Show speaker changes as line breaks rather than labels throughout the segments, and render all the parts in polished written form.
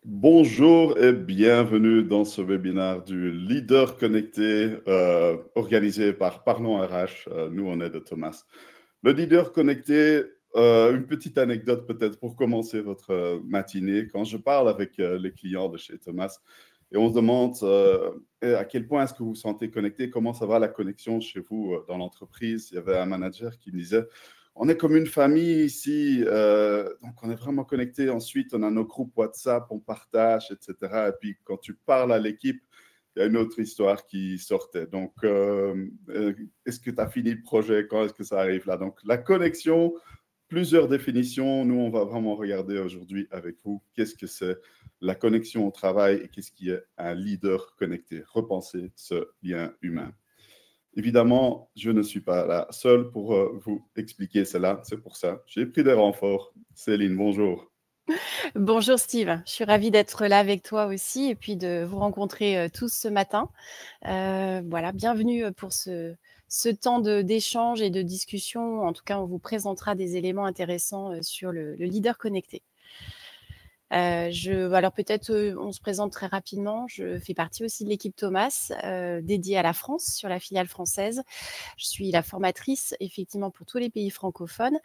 Bonjour et bienvenue dans ce webinaire du Leader Connecté organisé par Parlons RH. Nous, on est de Thomas. Le Leader Connecté, une petite anecdote peut-être pour commencer votre matinée. Quand je parle avec les clients de chez Thomas et on se demande à quel point est-ce que vous vous sentez connecté, comment ça va la connexion chez vous dans l'entreprise. Il y avait un manager qui me disait: on est comme une famille ici, donc on est vraiment connectés. Ensuite, on a nos groupes WhatsApp, on partage, etc. Et puis, quand tu parles à l'équipe, il y a une autre histoire qui sortait. Donc, est-ce que tu as fini le projet? Quand est-ce que ça arrive là? Donc, la connexion, plusieurs définitions. Nous, on va vraiment regarder aujourd'hui avec vous qu'est-ce que c'est la connexion au travail et qu'est-ce qui est un leader connecté. Repenser ce lien humain. Évidemment, je ne suis pas là seul pour vous expliquer cela. C'est pour ça. J'ai pris des renforts. Céline, bonjour.
Bonjour Steve, je suis ravie d'être là avec toi aussi et puis de vous rencontrer tous ce matin. Voilà, bienvenue pour ce temps d'échange et de discussion. En tout cas, on vous présentera des éléments intéressants sur le leader connecté. Alors peut-être on se présente très rapidement. Je fais partie aussi de l'équipe Thomas, dédiée à la France, sur la filiale française. Je suis la formatrice effectivement pour tous les pays francophones.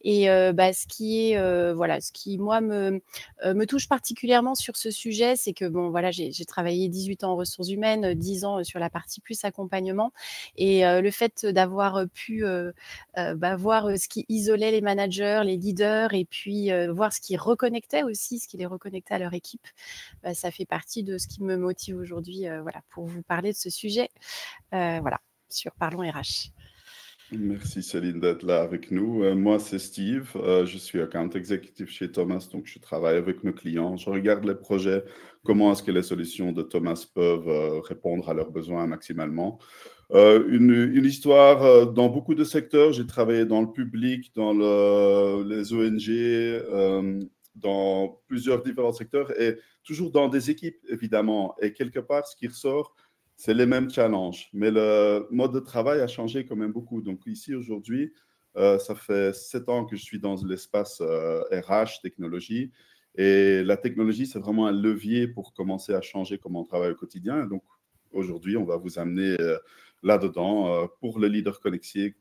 Et ce qui moi me touche particulièrement sur ce sujet, c'est que j'ai travaillé 18 ans en ressources humaines, 10 ans sur la partie plus accompagnement. Et le fait d'avoir pu voir ce qui isolait les managers, les leaders, et puis voir ce qui reconnectait aussi, ce qui les reconnectait à leur équipe, ça fait partie de ce qui me motive aujourd'hui pour vous parler de ce sujet sur Parlons RH.
Merci Céline d'être là avec nous. Moi, c'est Steve. Je suis account executive chez Thomas, donc je travaille avec nos clients. Je regarde les projets, comment est-ce que les solutions de Thomas peuvent répondre à leurs besoins maximalement. Une histoire dans beaucoup de secteurs. J'ai travaillé dans le public, dans les ONG, dans plusieurs différents secteurs et toujours dans des équipes, évidemment. Et quelque part, ce qui ressort, c'est les mêmes challenges. Mais le mode de travail a changé quand même beaucoup. Donc ici, aujourd'hui, ça fait 7 ans que je suis dans l'espace RH, technologie. Et la technologie, c'est vraiment un levier pour commencer à changer comment on travaille au quotidien. Et donc, aujourd'hui, on va vous amener là-dedans pour le leader connecté,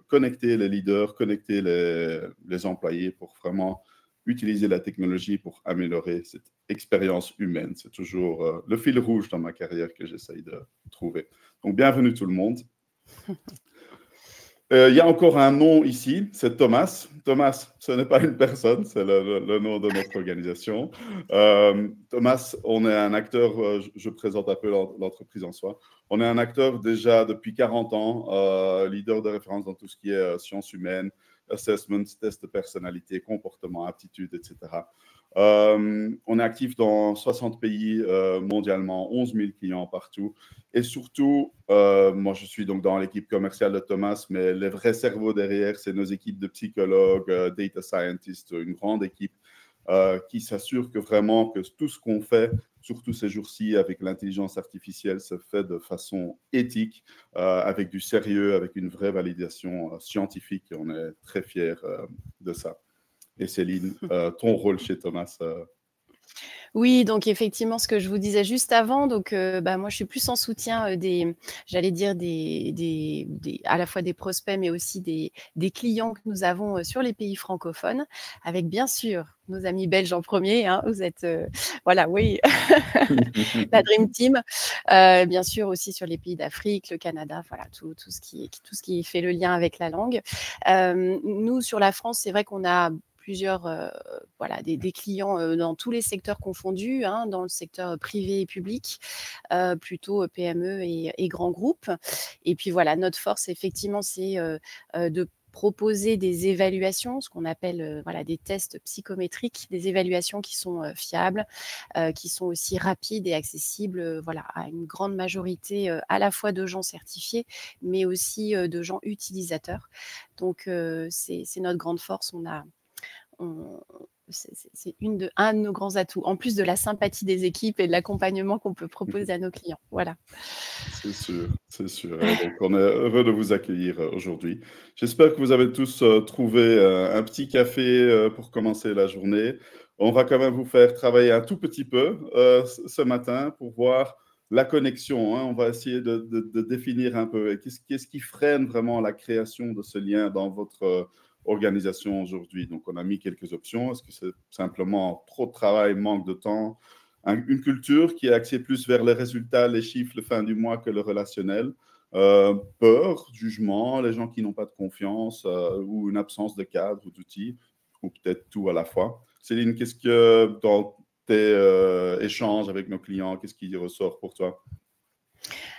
connecter les leaders, connecter les employés pour vraiment utiliser la technologie pour améliorer cette expérience humaine. C'est toujours le fil rouge dans ma carrière que j'essaye de trouver. Donc, bienvenue tout le monde. Il y a encore un nom ici, c'est Thomas. Thomas, ce n'est pas une personne, c'est le nom de notre organisation. Thomas, on est un acteur, je présente un peu l'entreprise en soi. On est un acteur déjà depuis 40 ans, leader de référence dans tout ce qui est sciences humaines, assessment, tests de personnalité, comportement, aptitude, etc. On est actif dans 60 pays mondialement, 11 000 clients partout. Et surtout, moi, je suis donc dans l'équipe commerciale de Thomas, mais les vrais cerveaux derrière, c'est nos équipes de psychologues, data scientists, une grande équipe qui s'assure que vraiment que tout ce qu'on fait, surtout ces jours-ci avec l'intelligence artificielle, se fait de façon éthique, avec du sérieux, avec une vraie validation scientifique. Et on est très fiers de ça. Et Céline, ton rôle chez Thomas
Oui, donc effectivement, ce que je vous disais juste avant, donc moi je suis plus en soutien à la fois des prospects, mais aussi des clients que nous avons sur les pays francophones, avec bien sûr nos amis belges en premier. Hein, vous êtes, oui, la Dream Team. Bien sûr aussi sur les pays d'Afrique, le Canada, voilà, tout ce qui fait le lien avec la langue. Nous, sur la France, c'est vrai qu'on a plusieurs des clients dans tous les secteurs confondus, hein, dans le secteur privé et public, plutôt PME et grands groupes. Et puis voilà, notre force, effectivement, c'est de proposer des évaluations, ce qu'on appelle des tests psychométriques, des évaluations qui sont fiables, qui sont aussi rapides et accessibles à une grande majorité à la fois de gens certifiés, mais aussi de gens utilisateurs. Donc, c'est notre grande force. C'est un de nos grands atouts, en plus de la sympathie des équipes et de l'accompagnement qu'on peut proposer à nos clients. Voilà.
C'est sûr, c'est sûr. Donc, on est heureux de vous accueillir aujourd'hui. J'espère que vous avez tous trouvé un petit café pour commencer la journée. On va quand même vous faire travailler un tout petit peu ce matin pour voir la connexion. Hein. On va essayer de définir un peu qu'est-ce qui freine vraiment la création de ce lien dans votre organisation aujourd'hui. Donc, on a mis quelques options. Est-ce que c'est simplement trop de travail, manque de temps, une culture qui est axée plus vers les résultats, les chiffres, le fin du mois que le relationnel, peur, jugement, les gens qui n'ont pas de confiance ou une absence de cadre ou d'outils, ou peut-être tout à la fois. Céline, qu'est-ce que dans tes échanges avec nos clients, qu'est-ce qui ressort pour toi?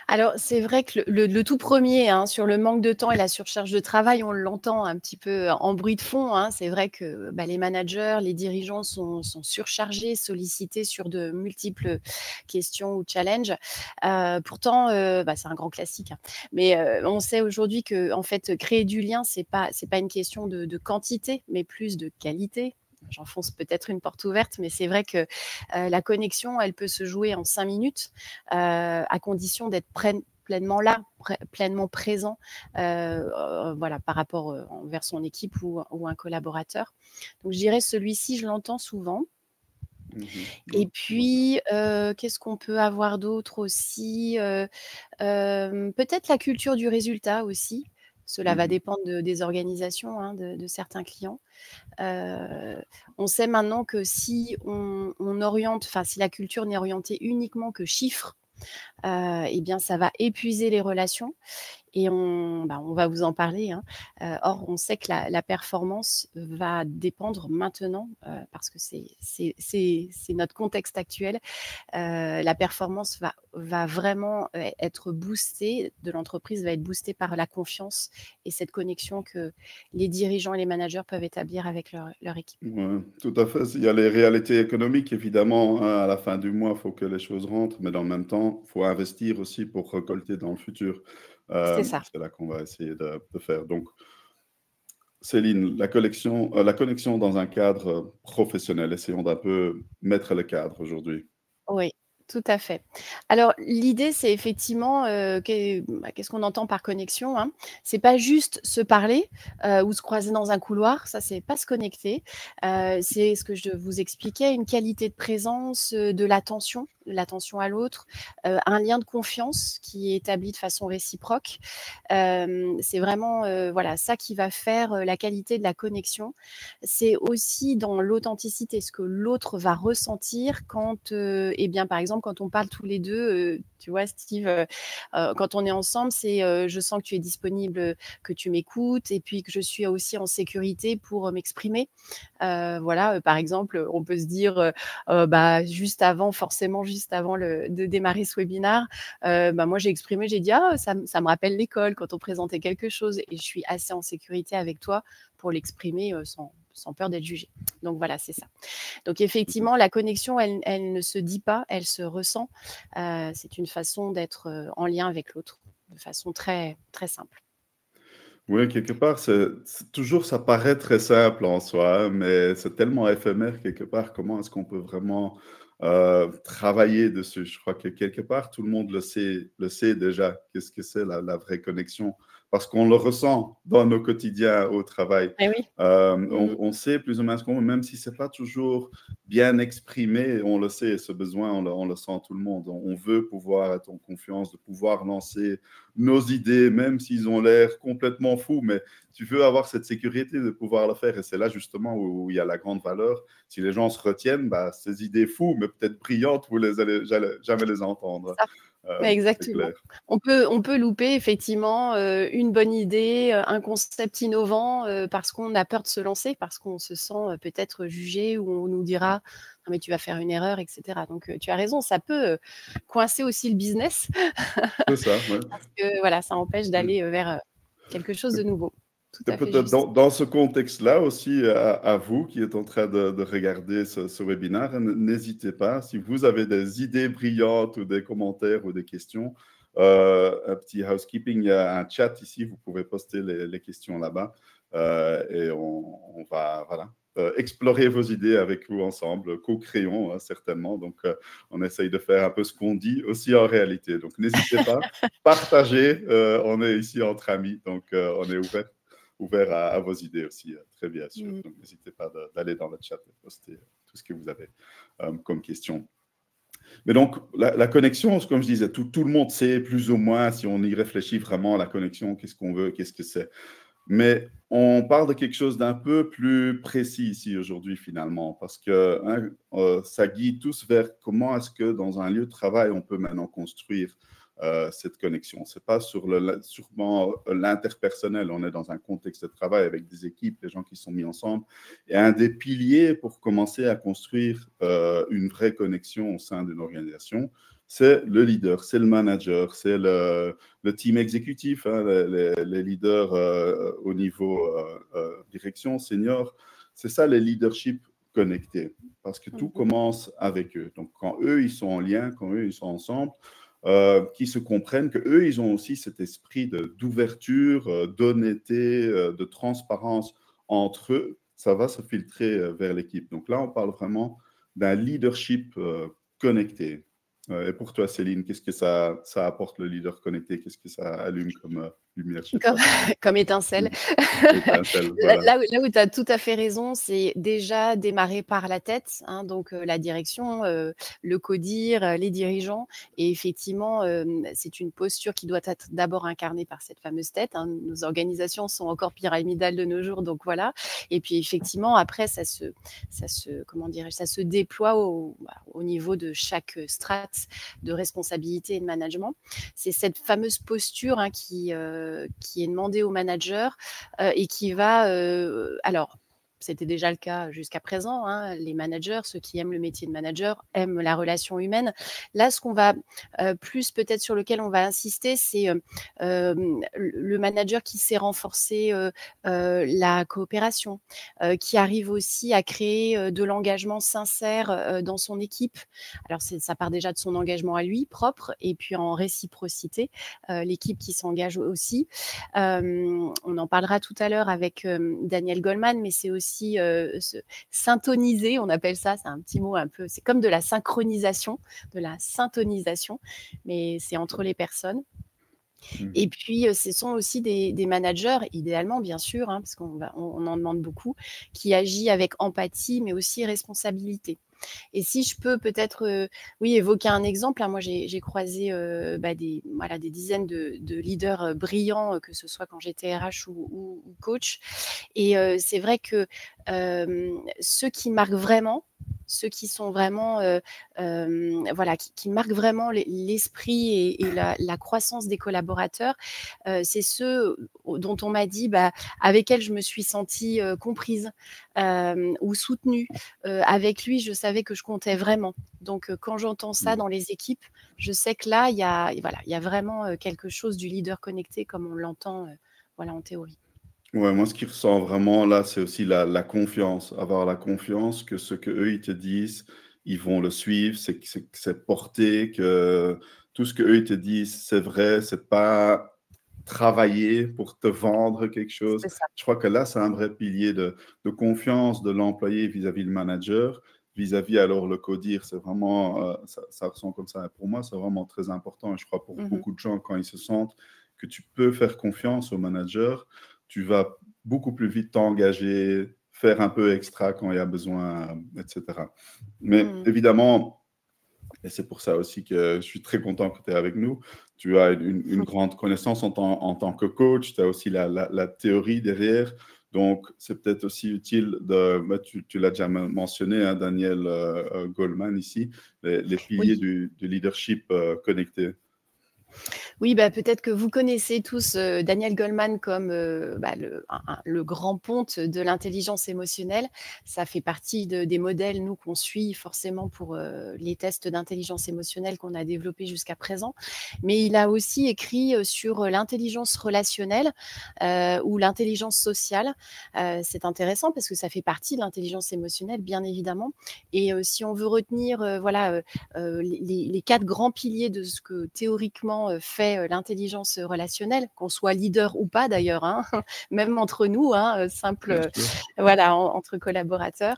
Alors, c'est vrai que le tout premier, hein, sur le manque de temps et la surcharge de travail, on l'entend un petit peu en bruit de fond, hein. C'est vrai que, les managers, les dirigeants sont surchargés, sollicités sur de multiples questions ou challenges. Pourtant, c'est un grand classique, hein. Mais, on sait aujourd'hui que, en fait, créer du lien, c'est pas une question de quantité, mais plus de qualité. J'enfonce peut-être une porte ouverte, mais c'est vrai que la connexion, elle peut se jouer en 5 minutes, à condition d'être pleinement là, pleinement présent, voilà, par rapport envers son équipe ou un collaborateur. Donc, je dirais celui-ci, je l'entends souvent. Et puis, qu'est-ce qu'on peut avoir d'autre aussi? Peut-être la culture du résultat aussi. Cela va dépendre des organisations, hein, de certains clients. On sait maintenant que si on oriente, enfin si la culture n'est orientée uniquement que chiffres, eh bien ça va épuiser les relations et on va vous en parler, hein. Or, on sait que la performance va dépendre maintenant, parce que c'est notre contexte actuel. La performance va vraiment être boostée, de l'entreprise va être boostée par la confiance et cette connexion que les dirigeants et les managers peuvent établir avec leur équipe.
Ouais, tout à fait. Il y a les réalités économiques, évidemment. Hein, à la fin du mois, il faut que les choses rentrent, mais dans le même temps, il faut investir aussi pour récolter dans le futur.
C'est ça.
C'est là qu'on va essayer de faire. Donc, Céline, la connexion dans un cadre professionnel. Essayons d'un peu mettre le cadre aujourd'hui.
Oui, tout à fait. Alors l'idée, c'est effectivement, qu'est-ce qu'on entend par connexion, hein? C'est pas juste se parler, ou se croiser dans un couloir, ça c'est pas se connecter. C'est ce que je vous expliquais, une qualité de présence, de l'attention à l'autre, un lien de confiance qui est établi de façon réciproque. C'est vraiment, voilà, ça qui va faire, la qualité de la connexion. C'est aussi dans l'authenticité, ce que l'autre va ressentir quand, eh bien, par exemple, quand on parle tous les 2, tu vois Steve, quand on est ensemble, c'est, je sens que tu es disponible, que tu m'écoutes et puis que je suis aussi en sécurité pour, m'exprimer. Voilà, par exemple, on peut se dire, juste avant de démarrer ce webinaire, moi j'ai exprimé, j'ai dit: «Ah, ça me rappelle l'école quand on présentait quelque chose et je suis assez en sécurité avec toi pour l'exprimer, sans peur d'être jugée». Donc voilà, c'est ça. Donc effectivement, la connexion, elle ne se dit pas, elle se ressent. C'est une façon d'être, en lien avec l'autre, de façon très, très simple.
Oui, quelque part, toujours, ça paraît très simple en soi, hein, mais c'est tellement éphémère quelque part. Comment est-ce qu'on peut vraiment travailler dessus? Je crois que quelque part, tout le monde le sait déjà. Qu'est-ce que c'est la vraie connexion? Parce qu'on le ressent dans nos quotidiens au travail.
Eh oui. Mmh.
On sait plus ou moins ce qu'on veut, même si c'est pas toujours bien exprimé, on le sait, ce besoin, on le sent tout le monde. On veut pouvoir être en confiance, de pouvoir lancer nos idées, même s'ils ont l'air complètement fous, mais tu veux avoir cette sécurité de pouvoir le faire. Et c'est là justement où il y a la grande valeur. Si les gens se retiennent, ces idées fous, mais peut-être brillantes, vous les allez jamais les entendre.
Ça.
C'est
Exactement.
clair.
On peut louper effectivement, une bonne idée, un concept innovant, parce qu'on a peur de se lancer, parce qu'on se sent, peut-être jugé ou on nous dira: «Non mais tu vas faire une erreur» et cetera. Donc, tu as raison, ça peut, coincer aussi le business
C'est ça, ouais.
parce que voilà, ça empêche d'aller, vers, quelque chose de nouveau. Tout
Et
à fait
peut-être
juste.
dans ce contexte-là aussi, à vous qui êtes en train de regarder ce webinaire, n'hésitez pas, si vous avez des idées brillantes ou des commentaires ou des questions, un petit housekeeping, il y a un chat ici, vous pouvez poster les questions là-bas et on va voilà, explorer vos idées avec vous ensemble, co-créons hein, certainement. Donc, on essaye de faire un peu ce qu'on dit aussi en réalité. Donc, n'hésitez pas, partagez, on est ici entre amis, donc on est ouvert à vos idées aussi, très bien sûr.
Mmh.
Donc, n'hésitez pas d'aller dans le chat et poster tout ce que vous avez comme question. Mais donc, la connexion, comme je disais, tout le monde sait plus ou moins, si on y réfléchit vraiment, la connexion, qu'est-ce qu'on veut, qu'est-ce que c'est. Mais on parle de quelque chose d'un peu plus précis ici aujourd'hui finalement, parce que ça guide tous vers comment est-ce que dans un lieu de travail, on peut maintenant construire cette connexion. Ce n'est pas sûrement l'interpersonnel, on est dans un contexte de travail avec des équipes, des gens qui sont mis ensemble. Et un des piliers pour commencer à construire une vraie connexion au sein d'une organisation, c'est le leader, c'est le manager, c'est le team exécutif, hein, les leaders au niveau direction, senior. C'est ça, les leaderships connectés, parce que tout commence avec eux. Donc, quand eux, ils sont en lien, quand eux, ils sont ensemble, qui se comprennent, qu'eux, ils ont aussi cet esprit d'ouverture, d'honnêteté, de transparence entre eux, ça va se filtrer vers l'équipe. Donc là, on parle vraiment d'un leadership connecté. Et pour toi, Céline, qu'est-ce que ça apporte, le leader connecté? Qu'est-ce que ça allume comme lumière chez toi?
Comme étincelle.
Voilà.
Là où tu as tout à fait raison, c'est déjà démarrer par la tête, hein, donc la direction, le codir, les dirigeants. Et effectivement, c'est une posture qui doit être d'abord incarnée par cette fameuse tête, hein. Nos organisations sont encore pyramidales de nos jours, donc voilà. Et puis effectivement, après, ça se déploie au niveau de chaque strate de responsabilité et de management. C'est cette fameuse posture, hein, qui est demandée au manager et qui va, alors, c'était déjà le cas jusqu'à présent, hein, les managers, ceux qui aiment le métier de manager, aiment la relation humaine. Là, ce qu'on va plus peut-être sur lequel on va insister, c'est le manager qui sait renforcer la coopération, qui arrive aussi à créer de l'engagement sincère dans son équipe. Alors, ça part déjà de son engagement à lui, propre, et puis en réciprocité, l'équipe qui s'engage aussi. On en parlera tout à l'heure avec Daniel Goleman, mais c'est aussi se syntoniser, on appelle ça, c'est un petit mot un peu, c'est comme de la synchronisation, de la syntonisation, mais c'est entre les personnes. Et puis, ce sont aussi des managers, idéalement, bien sûr, hein, parce qu'on en demande beaucoup, qui agit avec empathie, mais aussi responsabilité. Et si je peux peut-être évoquer un exemple, hein, moi j'ai croisé des dizaines de leaders brillants, que ce soit quand j'étais RH ou coach. Et c'est vrai que ceux qui marquent vraiment, ceux qui sont vraiment, qui marquent vraiment l'esprit et la croissance des collaborateurs, c'est ceux dont on m'a dit, avec elle, je me suis sentie comprise ou soutenue. Avec lui, je savais que je comptais vraiment. Donc, quand j'entends ça dans les équipes, je sais que là, il y a vraiment quelque chose du leader connecté comme on l'entend en théorie.
Ouais, moi, ce qui ressort vraiment là, c'est aussi la confiance. Avoir la confiance que ce qu'eux, ils te disent, ils vont le suivre, c'est porté, que tout ce qu'eux, ils te disent, c'est vrai, c'est pas travailler pour te vendre quelque chose. Je crois que là, c'est un vrai pilier de confiance de l'employé vis-à-vis le manager, vis-à-vis alors le codir. C'est vraiment, ça ressent comme ça. Pour moi, c'est vraiment très important. Et je crois pour beaucoup de gens, quand ils se sentent que tu peux faire confiance au manager, tu vas beaucoup plus vite t'engager, faire un peu extra quand il y a besoin, etc. Mais évidemment, et c'est pour ça aussi que je suis très content que tu es avec nous, tu as une grande connaissance en tant que coach, tu as aussi la théorie derrière. Donc, c'est peut-être aussi utile tu l'as déjà mentionné, hein, Daniel Goleman ici, les piliers du leadership connecté.
Oui, peut-être que vous connaissez tous Daniel Goleman comme le grand ponte de l'intelligence émotionnelle. Ça fait partie des modèles, nous, qu'on suit forcément pour les tests d'intelligence émotionnelle qu'on a développés jusqu'à présent. Mais il a aussi écrit sur l'intelligence relationnelle ou l'intelligence sociale. C'est intéressant parce que ça fait partie de l'intelligence émotionnelle, bien évidemment. Et si on veut retenir les 4 grands piliers de ce que théoriquement fait l'intelligence relationnelle, qu'on soit leader ou pas d'ailleurs, hein, même entre nous, hein, entre collaborateurs.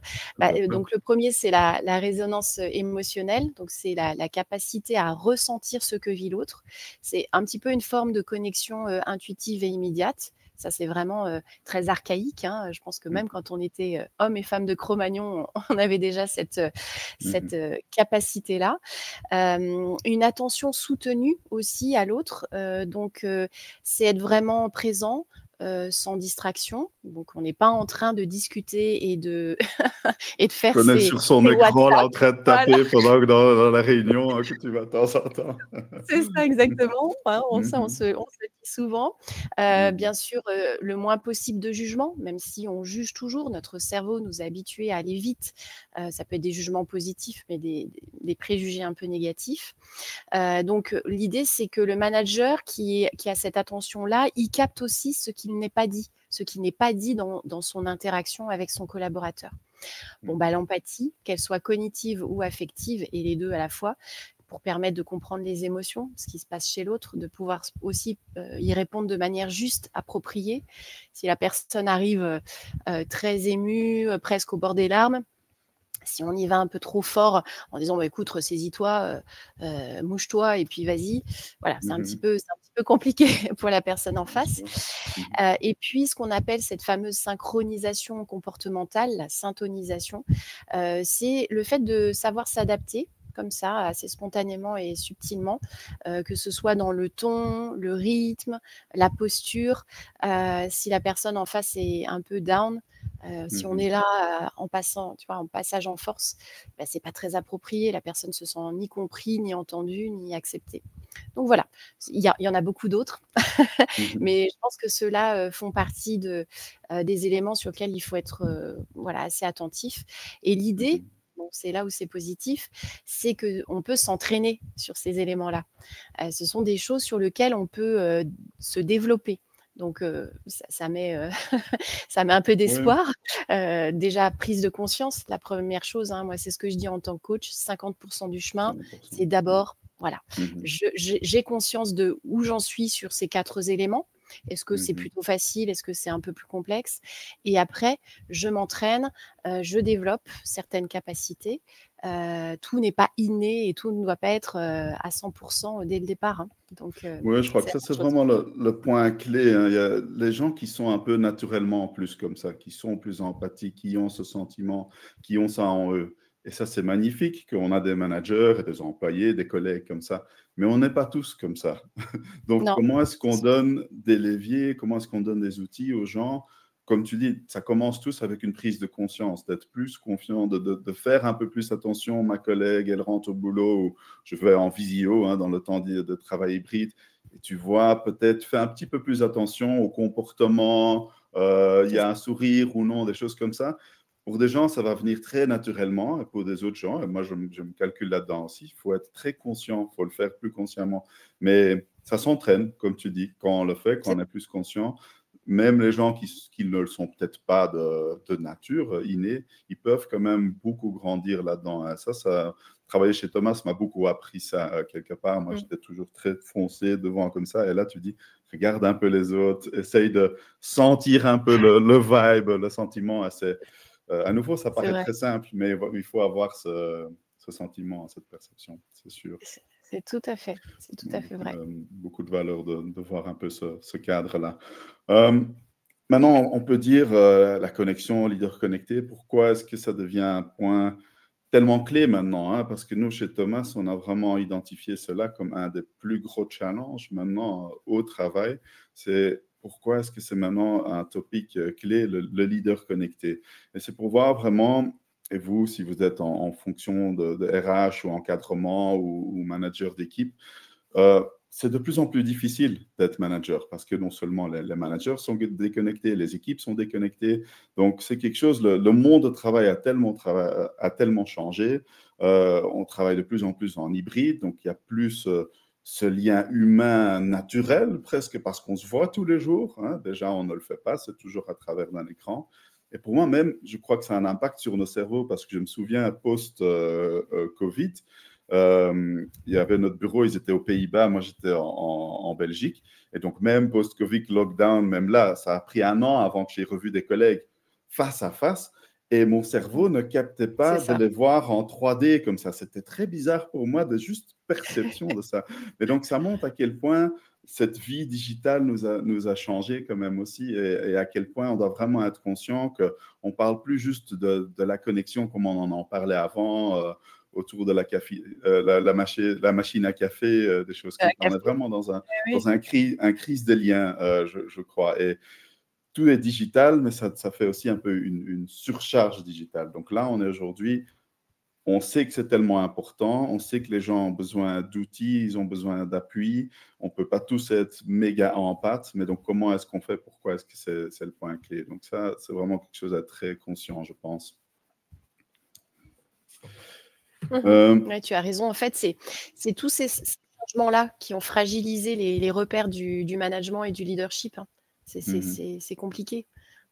Donc le premier, c'est la résonance émotionnelle, donc c'est la capacité à ressentir ce que vit l'autre. C'est un petit peu une forme de connexion intuitive et immédiate Ça, c'est vraiment très archaïque, hein. Je pense que
Mhm.
même quand on était hommes et femmes de Cro-Magnon, on avait déjà cette capacité-là. Une attention soutenue aussi à l'autre. Donc, c'est être vraiment présent, sans distraction. Donc, on n'est pas en train de discuter et de faire
Qu'on est sur son
ses
écran là
WhatsApp.
en train de
Voilà.
taper pendant que dans la réunion hein, que tu vas de temps en temps.
C'est ça exactement, hein, ça on
Mhm.
se le dit souvent.
Mhm.
Bien sûr, le moins possible de jugement, même si on juge toujours. Notre cerveau nous a habitués à aller vite. Ça peut être des jugements positifs, mais des préjugés un peu négatifs. Donc l'idée, c'est que le manager qui a cette attention-là, il capte aussi ce qui n'est pas dit, ce qui n'est pas dit dans son interaction avec son collaborateur. Bon, bah, l'empathie, qu'elle soit cognitive ou affective, et les deux à la fois, pour permettre de comprendre les émotions, ce qui se passe chez l'autre, de pouvoir aussi y répondre de manière juste, appropriée. Si la personne arrive très émue, presque au bord des larmes, si on y va un peu trop fort en disant bah, écoute, ressaisis-toi, mouche-toi et puis vas-y, voilà, c'est un petit peu compliqué pour la personne en
Bien
face.
sûr. Mhm.
Et puis, ce qu'on appelle cette fameuse synchronisation comportementale, la syntonisation, c'est le fait de savoir s'adapter comme ça, assez spontanément et subtilement, que ce soit dans le ton, le rythme, la posture. Si la personne en face est un peu down, si on
Mhm.
est là en passant, tu vois, en passage en force, bah, c'est pas très approprié. La personne se sent ni compris, ni entendu, ni accepté. Donc voilà, il y en a beaucoup d'autres,
Mhm.
mais je pense que ceux-là font partie des éléments sur lesquels il faut être voilà, assez attentif. Et l'idée,
Mhm.
bon, c'est là où c'est positif, c'est qu'on peut s'entraîner sur ces éléments-là. Ce sont des choses sur lesquelles on peut se développer. Donc, ça met, ça met un peu
Ouais,
d'espoir. Déjà, prise de conscience, la première chose, hein, moi, c'est ce que je dis en tant que coach, 50% du chemin,
100%.
c'est d'abord, voilà,
Mhm.
j'ai conscience de où j'en suis sur ces 4 éléments. Est-ce que c'est
Mhm.
plutôt facile? Est-ce que c'est un peu plus complexe? Et après, je m'entraîne, je développe certaines capacités. Tout n'est pas inné et tout ne doit pas être à 100% dès le départ, hein. Donc,
Ouais, je crois que
c'est la
ça,
même
c'est
chose.
vraiment le point clé, hein. Il y a les gens qui sont un peu naturellement plus comme ça, qui sont plus empathiques, qui ont ce sentiment, qui ont ça en eux. Et ça, c'est magnifique qu'on a des managers et des employés, des collègues comme ça. Mais on n'est pas tous comme ça. Donc,
Non,
comment est-ce qu'on
c'est
donne des leviers, comment est-ce qu'on donne des outils aux gens? Comme tu dis, ça commence tous avec une prise de conscience, d'être plus confiant, de faire un peu plus attention. Ma collègue, elle rentre au boulot, ou je vais en visio hein, dans le temps de travail hybride. Et tu vois, peut-être fais un petit peu plus attention au comportement, il y
c'est
a
ça.
un sourire ou non, des choses comme ça. Pour des gens, ça va venir très naturellement, et pour des autres gens, et moi je me calcule là-dedans aussi, il faut être très conscient, il faut le faire plus consciemment. Mais ça s'entraîne, comme tu dis, quand on le fait, quand
C'est
on est plus conscient. Même les gens qui ne le sont peut-être pas de nature innée, ils peuvent quand même beaucoup grandir là-dedans, hein. Ça, travailler chez Thomas m'a beaucoup appris ça quelque part. Moi,
mmh.
j'étais toujours très foncé devant comme ça. Et là, tu dis, regarde un peu les autres, essaye de sentir un peu le vibe, le sentiment. À nouveau, ça
C'est
paraît
vrai.
très simple, mais il faut avoir ce sentiment, cette perception, c'est sûr.
C'est tout à fait vrai.
Beaucoup de valeur de voir un peu ce cadre-là. Euh, Maintenant, on peut dire la connexion, leader connecté. Pourquoi est-ce que ça devient un point tellement clé maintenant, hein? Parce que nous, chez Thomas, on a vraiment identifié cela comme un des plus gros challenges maintenant au travail. C'est pourquoi est-ce que c'est maintenant un topic clé, le leader connecté. Et c'est pour voir vraiment, et vous, si vous êtes en fonction de RH ou encadrement ou manager d'équipe, c'est de plus en plus difficile d'être manager parce que non seulement les managers sont déconnectés, les équipes sont déconnectées. Donc, c'est quelque chose, le monde de travail a tellement changé. On travaille de plus en plus en hybride, donc il y a plus ce lien humain naturel presque parce qu'on se voit tous les jours, hein. Déjà, on ne le fait pas, c'est toujours à travers d'un écran. Et pour moi même, je crois que ça a un impact sur nos cerveaux parce que je me souviens post-Covid, il y avait notre bureau, ils étaient aux Pays-Bas, moi j'étais en Belgique. Et donc même post-Covid, lockdown, même là, ça a pris un an avant que j'ai revu des collègues face à face. Et mon cerveau ne captait
C'est
pas de
ça.
les voir en 3D comme ça. C'était très bizarre pour moi de juste perception de ça. Mais donc ça montre à quel point cette vie digitale nous a changé quand même aussi, et à quel point on doit vraiment être conscient qu'on ne parle plus juste de la connexion comme on en parlait avant, autour de la machine à café, des choses comme ça. On est vraiment dans
Oui.
un crise des liens, je crois. Et tout est digital, mais ça fait aussi un peu une surcharge digitale. Donc là, on est aujourd'hui, on sait que c'est tellement important, on sait que les gens ont besoin d'outils, ils ont besoin d'appui, on ne peut pas tous être méga en pâte, mais donc comment est-ce qu'on fait, pourquoi est-ce que c'est le point clé? Donc ça, c'est vraiment quelque chose à être très conscient, je pense.
Ouais, tu as raison. En fait, c'est tous ces changements-là qui ont fragilisé les repères du management et du leadership, hein. C'est compliqué.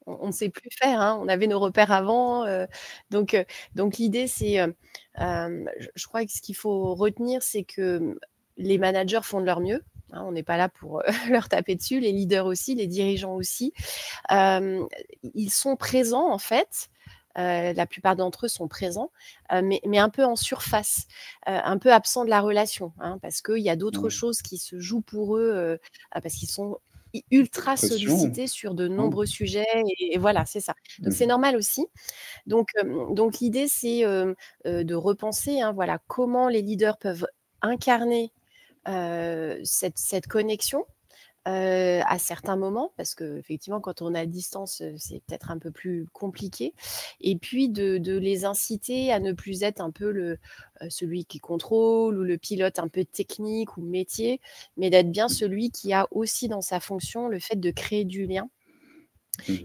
On ne sait plus faire, hein. On avait nos repères avant. Donc l'idée, c'est, je crois que ce qu'il faut retenir, c'est que les managers font de leur mieux, hein. On n'est pas là pour leur taper dessus, les leaders aussi, les dirigeants aussi. Ils sont présents, en fait. La plupart d'entre eux sont présents, mais un peu en surface, un peu absents de la relation, hein, parce qu'il y a d'autres choses qui se jouent pour eux, parce qu'ils sont ultra
Pression.
sollicités sur de nombreux sujets, et voilà, c'est ça. Donc c'est
Mhm.
normal aussi. Donc l'idée, c'est de repenser, hein, voilà, comment les leaders peuvent incarner cette connexion à certains moments, parce qu'effectivement, quand on est à distance, c'est peut-être un peu plus compliqué. Et puis de les inciter à ne plus être un peu celui qui contrôle, ou le pilote un peu technique ou métier, mais d'être bien celui qui a aussi dans sa fonction le fait de créer du lien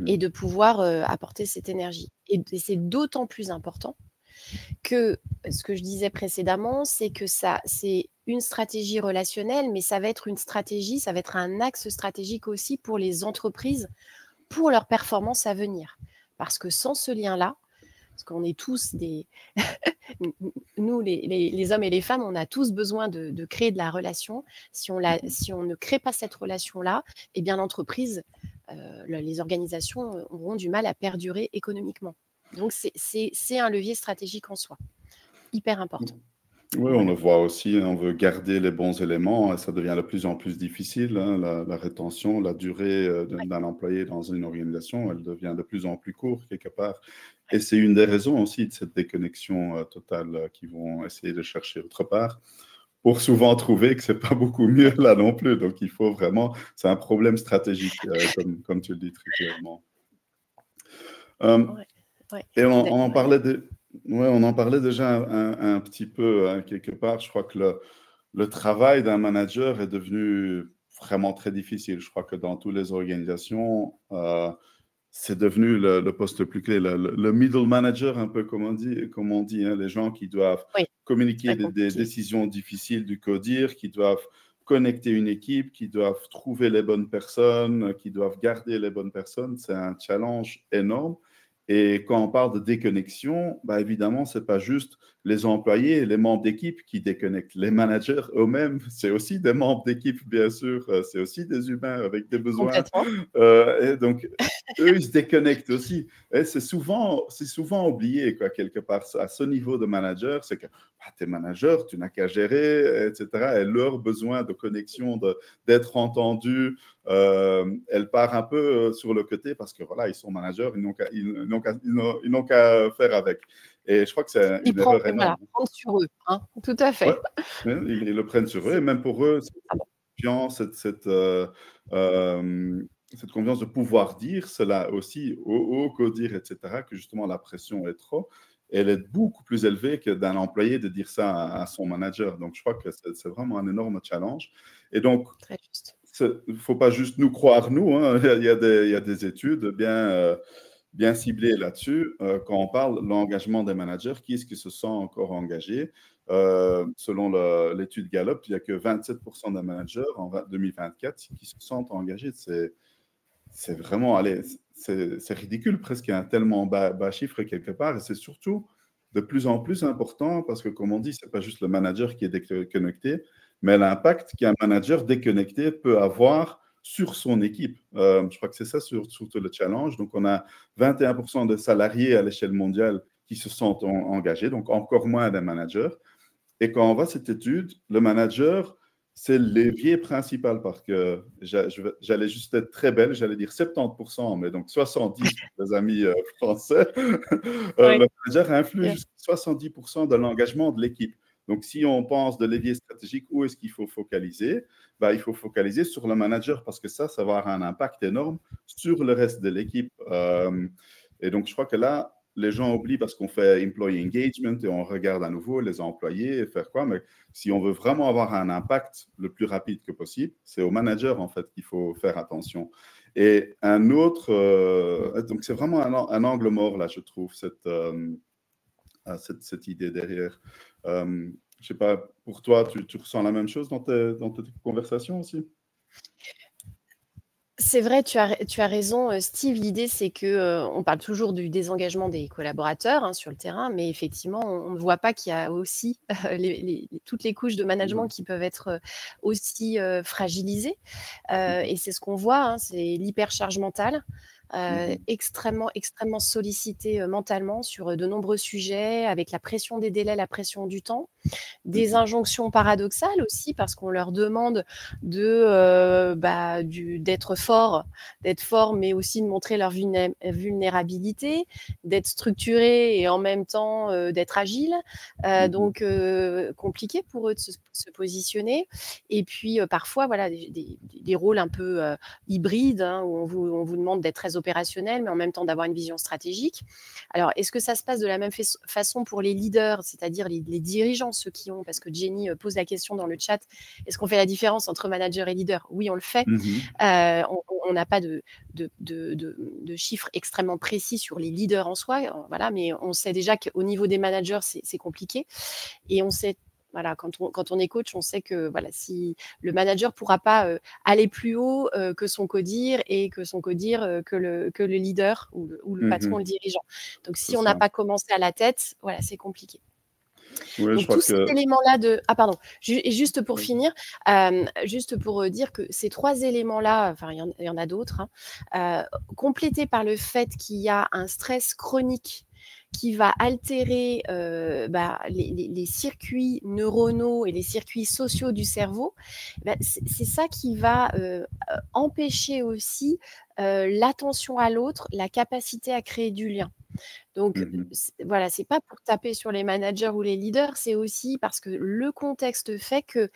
et de pouvoir apporter cette énergie. Et c'est d'autant plus important que ce que je disais précédemment, c'est que c'est une stratégie relationnelle, mais ça va être une stratégie, ça va être un axe stratégique aussi pour les entreprises, pour leur performance à venir. Parce que sans ce lien-là, parce qu'on est tous nous, les hommes et les femmes, on a tous besoin de créer de la relation. Si on ne crée pas cette relation-là, eh bien l'entreprise, les organisations auront du mal à perdurer économiquement. Donc c'est un levier stratégique en soi, hyper important.
Oui, on le voit aussi, on veut garder les bons éléments et ça devient de plus en plus difficile, hein, la rétention, la durée d'un employé dans une organisation, elle devient de plus en plus courte quelque part. Et c'est une des raisons aussi de cette déconnexion totale qu'ils vont essayer de chercher autre part, pour souvent trouver que c'est pas beaucoup mieux là non plus. Donc il faut vraiment, c'est un problème stratégique, comme tu le dis très clairement. Et on en parlait on en parlait déjà un petit peu, hein, quelque part. Je crois que le travail d'un manager est devenu vraiment très difficile. Je crois que dans toutes les organisations, c'est devenu le poste le plus clé, le middle manager, un peu comme on dit, hein, les gens qui doivent communiquer des décisions difficiles du CODIR, qui doivent connecter une équipe, qui doivent trouver les bonnes personnes, qui doivent garder les bonnes personnes. C'est un challenge énorme. Et quand on parle de déconnexion, bah évidemment, ce n'est pas juste les employés, les membres d'équipe qui déconnectent. Les managers eux-mêmes, c'est aussi des membres d'équipe, bien sûr. C'est aussi des humains avec des besoins. Et donc, eux, ils se déconnectent aussi. Et c'est souvent oublié, quoi, quelque part. À ce niveau de manager, c'est que t'es manager, tu n'as qu'à gérer, etc. Et leur besoin de connexion, d'être entendu, elle part un peu sur le côté parce que voilà, ils sont managers, ils n'ont qu'à faire avec. Et je crois que c'est une erreur énorme.
Voilà, prendre sur eux, hein, tout à fait.
Ouais, ils le prennent sur eux, et même pour eux, cette confiance de pouvoir dire cela aussi au codir, etc., que justement la pression est trop, elle est beaucoup plus élevée que d'un employé de dire ça à son manager. Donc, je crois que c'est vraiment un énorme challenge. Et donc, il ne faut pas juste nous croire, nous, hein. Il y a des études bien ciblées là-dessus. Quand on parle de l'engagement des managers, qui est-ce qui se sent encore engagé? Selon l'étude Gallup, il n'y a que 27% des managers en 2024 qui se sentent engagés. C'est vraiment, allez, c'est ridicule presque, un tellement bas chiffre quelque part. Et c'est surtout de plus en plus important parce que, comme on dit, ce n'est pas juste le manager qui est déconnecté, mais l'impact qu'un manager déconnecté peut avoir sur son équipe. Je crois que c'est ça surtout le challenge. Donc, on a 21% de salariés à l'échelle mondiale qui se sentent engagés, donc encore moins d'un manager. Et quand on voit cette étude, le manager, c'est le levier principal parce que j'allais juste être très belle, j'allais dire 70%, mais donc 70 pour les amis français.
Oui,
Le manager influe jusqu'à 70% de l'engagement de l'équipe. Donc, si on pense de levier stratégique, où est-ce qu'il faut focaliser? Bah, il faut focaliser sur le manager parce que ça va avoir un impact énorme sur le reste de l'équipe. Et donc, je crois que là, les gens oublient parce qu'on fait employee engagement et on regarde à nouveau les employés et faire quoi. Mais si on veut vraiment avoir un impact le plus rapide que possible, c'est au manager, en fait, qu'il faut faire attention. Et un autre, donc c'est vraiment un angle mort, là, je trouve, cette idée derrière. Je ne sais pas, pour toi, tu ressens la même chose dans tes conversations aussi?
C'est vrai, tu as raison, Steve. L'idée, c'est que on parle toujours du désengagement des collaborateurs hein, sur le terrain, mais effectivement, on ne voit pas qu'il y a aussi toutes les couches de management qui peuvent être aussi fragilisées. Et c'est ce qu'on voit, hein, c'est l'hypercharge mentale. Extrêmement, extrêmement sollicité mentalement sur de nombreux sujets, avec la pression des délais, la pression du temps. Des injonctions paradoxales aussi parce qu'on leur demande d'être fort, mais aussi de montrer leur vulnérabilité, d'être structuré et en même temps d'être agile. Donc compliqué pour eux de se positionner. Et puis parfois voilà des rôles un peu hybrides hein, où on vous demande d'être très opérationnel, mais en même temps d'avoir une vision stratégique. Alors est-ce que ça se passe de la même façon pour les leaders, c'est-à-dire les dirigeants, ceux qui ont, parce que Jenny pose la question dans le chat, est-ce qu'on fait la différence entre manager et leader? Oui, on le fait. On n'a pas de chiffres extrêmement précis sur les leaders en soi, voilà, mais on sait déjà qu'au niveau des managers, c'est compliqué. Et on sait, voilà, quand on est coach, on sait que voilà, si le manager ne pourra pas aller plus haut que son codir et que son codir que le leader ou le patron, le dirigeant. Donc, si on n'a pas commencé à la tête, voilà, c'est compliqué.
Oui,
donc tous ces éléments-là ah pardon, et juste pour finir, juste pour dire que ces 3 éléments-là, enfin il y en a d'autres, hein, complétés par le fait qu'il y a un stress chronique qui va altérer les circuits neuronaux et les circuits sociaux du cerveau, c'est ça qui va empêcher aussi l'attention à l'autre, la capacité à créer du lien. Donc, voilà, c'est pas pour taper sur les managers ou les leaders, c'est aussi parce que le contexte fait que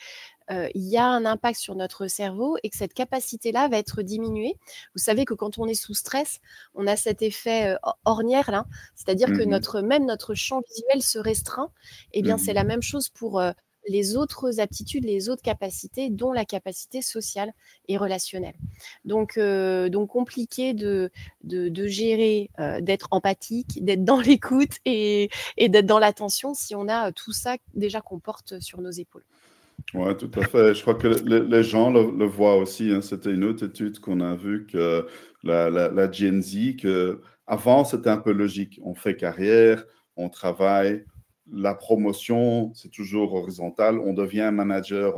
il y a un impact sur notre cerveau et que cette capacité-là va être diminuée. Vous savez que quand on est sous stress, on a cet effet ornière là, c'est-à-dire que même notre champ visuel se restreint. Eh bien, c'est la même chose pour les autres aptitudes, les autres capacités, dont la capacité sociale et relationnelle. Donc compliqué de gérer, d'être empathique, d'être dans l'écoute et d'être dans l'attention si on a tout ça déjà qu'on porte sur nos épaules.
Oui, tout à fait. Je crois que les gens le voient aussi, hein. C'était une autre étude qu'on a vue que la Gen Z, avant c'était un peu logique. On fait carrière, on travaille, la promotion, c'est toujours horizontal. On devient un manager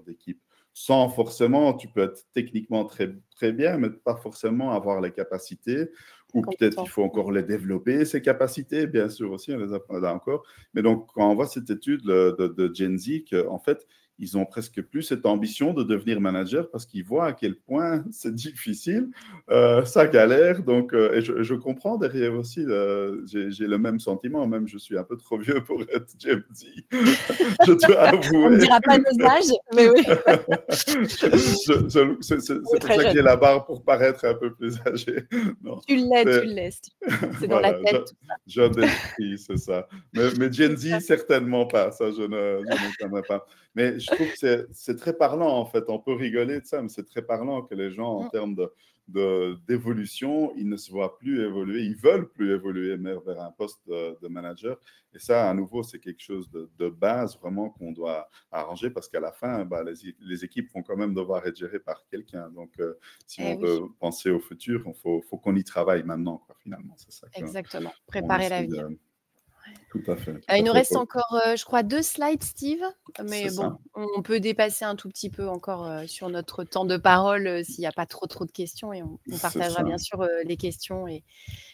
d'équipe. Sans forcément, tu peux être techniquement très, très bien, mais pas forcément avoir les capacités. Ou peut-être qu'il faut encore les développer, ces capacités, bien sûr aussi, on les a pas encore. Mais donc, quand on voit cette étude de Gen Z, qu'en fait, ils ont presque plus cette ambition de devenir manager parce qu'ils voient à quel point c'est difficile, ça galère. Donc, et je comprends derrière aussi, j'ai le même sentiment, même je suis un peu trop vieux pour être Gen Z, je dois avouer.
On ne dira pas nos âges, mais oui.
C'est pour ça que j'ai la barre pour paraître un peu plus âgé. Non,
tu le laisses. C'est dans la tête.
Jeune d'esprit, c'est ça. Mais Gen Z, certainement pas. Ça, je ne connais pas. Mais je trouve que c'est très parlant, en fait. On peut rigoler de ça, mais c'est très parlant que les gens, en termes d'évolution, ils ne se voient plus évoluer. Ils veulent plus évoluer vers un poste de manager. Et ça, à nouveau, c'est quelque chose de base, vraiment, qu'on doit arranger parce qu'à la fin, les équipes vont quand même devoir être gérées par quelqu'un. Donc, si on veut penser au futur, il faut qu'on y travaille maintenant, quoi, finalement. C'est ça.
Exactement. Préparer l'avenir.
Tout à fait.
Il nous reste encore, je crois, 2 slides, Steve. Mais bon, on peut dépasser un tout petit peu encore sur notre temps de parole s'il n'y a pas trop de questions. Et on partagera bien sûr les questions et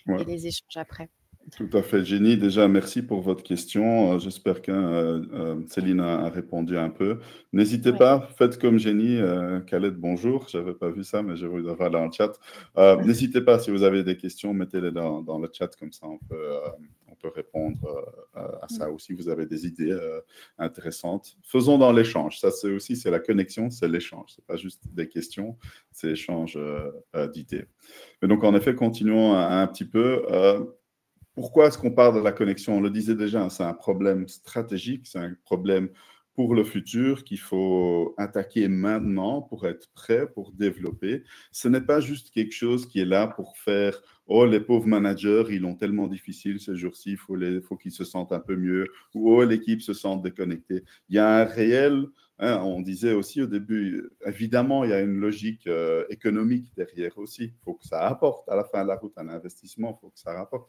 les échanges après.
Tout à fait, Jenny. Déjà, merci pour votre question. J'espère que Céline a répondu un peu. N'hésitez
Ouais.
pas, faites comme Jenny. Khaled, bonjour. Je n'avais pas vu ça, mais je vous le vois dans le chat. N'hésitez pas, si vous avez des questions, mettez-les dans le chat, comme ça on peut répondre à ça. Ou si vous avez des idées intéressantes, faisons dans l'échange. Ça, c'est la connexion, c'est l'échange. Ce n'est pas juste des questions, c'est l'échange d'idées. Mais donc, en effet, continuons un petit peu. Pourquoi est-ce qu'on parle de la connexion? On le disait déjà, hein, c'est un problème stratégique, c'est un problème pour le futur qu'il faut attaquer maintenant pour être prêt, pour développer. Ce n'est pas juste quelque chose qui est là pour faire «Oh, les pauvres managers, ils l'ont tellement difficile ces jours-ci, il faut qu'ils se sentent un peu mieux» ou «Oh, l'équipe se sent déconnectée». Il y a un réel, hein, on disait aussi au début, évidemment, il y a une logique économique derrière aussi. Il faut que ça apporte à la fin de la route un investissement, il faut que ça rapporte.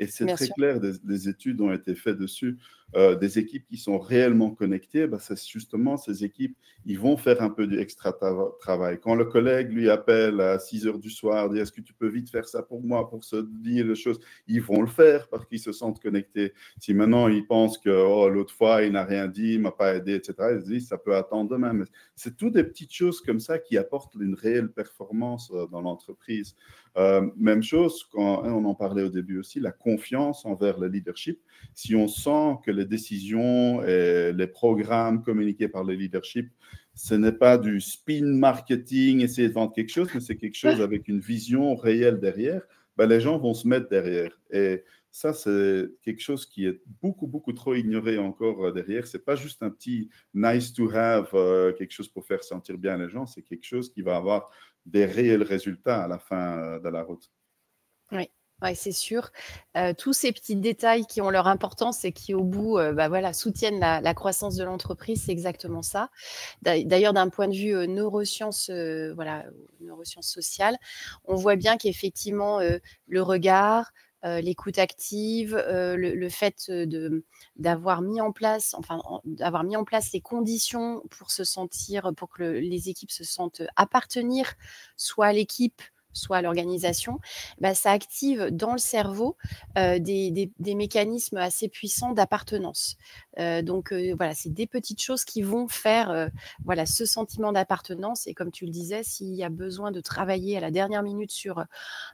Et c'est
Bien
très
sûr.
clair, des études ont été faites dessus. Des équipes qui sont réellement connectées, bah, c'est justement ces équipes, ils vont faire un peu du extra travail. Quand le collègue lui appelle à 6 heures du soir, dit est-ce que tu peux vite faire ça pour moi, pour se dire les choses, ils vont le faire parce qu'ils se sentent connectés. Si maintenant ils pensent que oh, l'autre fois il n'a rien dit, il m'a pas aidé, etc., ils se disent ça peut attendre demain. Mais c'est toutes des petites choses comme ça qui apportent une réelle performance dans l'entreprise. Même chose, quand on en parlait au début aussi, la confiance envers le leadership. Si on sent que les décisions et les programmes communiqués par le leadership, ce n'est pas du spin marketing, essayer de vendre quelque chose, mais c'est quelque chose avec une vision réelle derrière, ben les gens vont se mettre derrière. Et ça, c'est quelque chose qui est beaucoup, beaucoup trop ignoré encore derrière. Ce n'est pas juste un petit nice to have, quelque chose pour faire sentir bien les gens, c'est quelque chose qui va avoir des réels résultats à la fin de la route.
Oui. Ouais, c'est sûr. Tous ces petits détails qui ont leur importance et qui, au bout, bah, voilà, soutiennent la croissance de l'entreprise, c'est exactement ça. D'ailleurs, d'un point de vue neurosciences, voilà, neurosciences sociales, on voit bien qu'effectivement, le regard, l'écoute active, le fait d'avoir mis en place, enfin, d'avoir mis en place les conditions pour se sentir, pour que les équipes se sentent appartenir, soit à l'équipe, soit à l'organisation, bah, ça active dans le cerveau des mécanismes assez puissants d'appartenance. Donc voilà, c'est des petites choses qui vont faire voilà, ce sentiment d'appartenance. Et comme tu le disais, s'il y a besoin de travailler à la dernière minute sur